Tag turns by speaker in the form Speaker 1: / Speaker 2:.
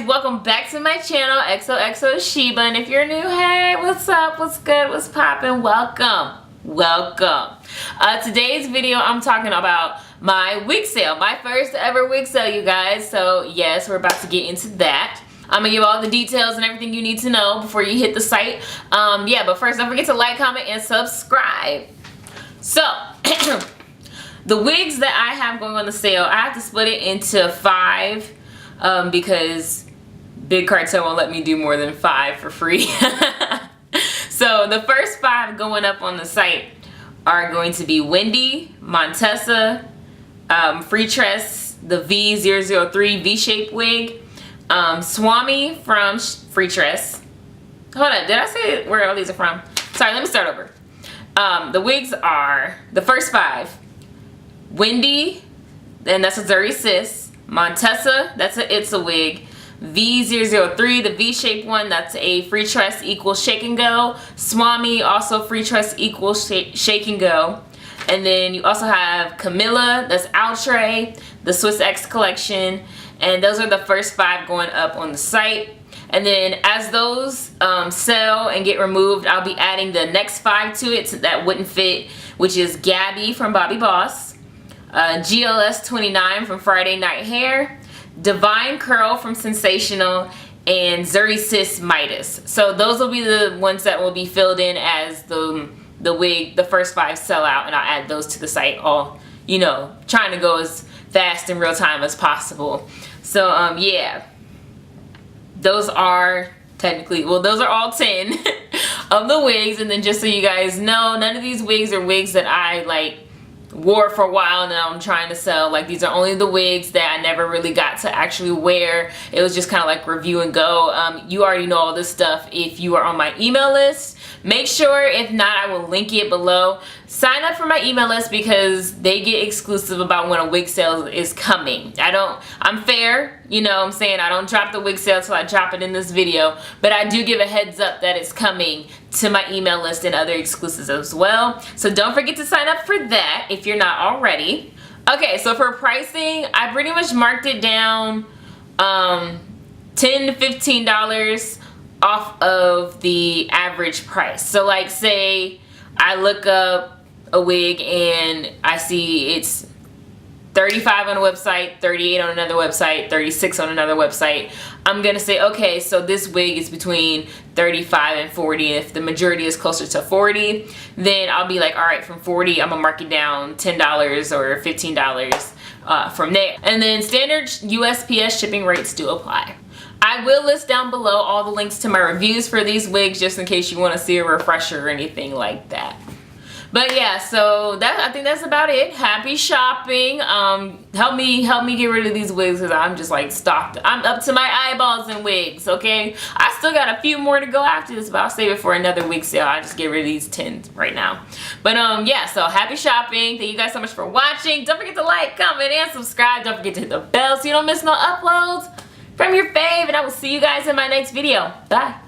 Speaker 1: guys, welcome back to my channel, XOXO Sheba. And if you're new, hey, what's up, what's good, what's poppin', welcome. Today's video I'm talking about my wig sale, my first ever wig sale, you guys. So yes, we're about to get into that. I'm gonna give all the details and everything you need to know before you hit the site. Yeah, but first don't forget to like, comment, and subscribe. So the wigs that I have going on the sale, I have to split it into 5 because Big Cartel won't let me do more than 5 for free. So the first 5 going up on the site are going to be Wendy, Montessa, Free Tress, the V003 V-shape wig, Swami from Free Tress. Hold up, did I say where all these are from? Sorry, let me start over. The wigs are, the first 5, Wendy, and that's a Zuri Sis, Montessa, that's a It's a wig, V003, the V-shaped one, that's a Free Tress equals Shake and Go, Swami, also Free Tress equals Shake and Go, and then you also have Camilla, that's Outre, the Swiss X collection, and those are the first 5 going up on the site. And then as those sell and get removed, I'll be adding the next 5 to it that wouldn't fit, which is Gabby from Bobby Boss, GLS 29 from Friday Night Hair, Divine Curl from Sensational, and Zuri Sis Midas. So those will be the ones that will be filled in as the wig, the first 5 sell out, and I'll add those to the site, all, you know, trying to go as fast in real time as possible. So yeah, those are technically, well, those are all 10 of the wigs. And then just so you guys know, none of these wigs are wigs that I like wore for a while and now I'm trying to sell. Like, these are only the wigs that I never really got to actually wear. It was just kind of like review and go. You already know all this stuff if you are on my email list. Make sure, if not, I will link it below. Sign up for my email list because they get exclusive about when a wig sale is coming. I'm fair, you know what I'm saying? I don't drop the wig sale till I drop it in this video, but I do give a heads up that it's coming to my email list and other exclusives as well. So don't forget to sign up for that if you're not already. Okay, so for pricing, I pretty much marked it down $10 to $15 off of the average price. So like, say I look up a wig and I see it's $35 on a website, $38 on another website, $36 on another website. I'm gonna say, okay, so this wig is between $35 and $40. If the majority is closer to $40, then I'll be like, all right, from $40, I'm gonna mark it down $10 or $15 from there. And then standard USPS shipping rates do apply. I will list down below all the links to my reviews for these wigs just in case you want to see a refresher or anything like that. But yeah, so I think that's about it. Happy shopping. Help me get rid of these wigs because I'm just like stocked. I'm up to my eyeballs in wigs, okay? I still got a few more to go after this, but I'll save it for another wig sale. I'll just get rid of these 10 right now. But yeah, so happy shopping. Thank you guys so much for watching. Don't forget to like, comment, and subscribe. Don't forget to hit the bell so you don't miss no uploads from your fave, and I will see you guys in my next video. Bye.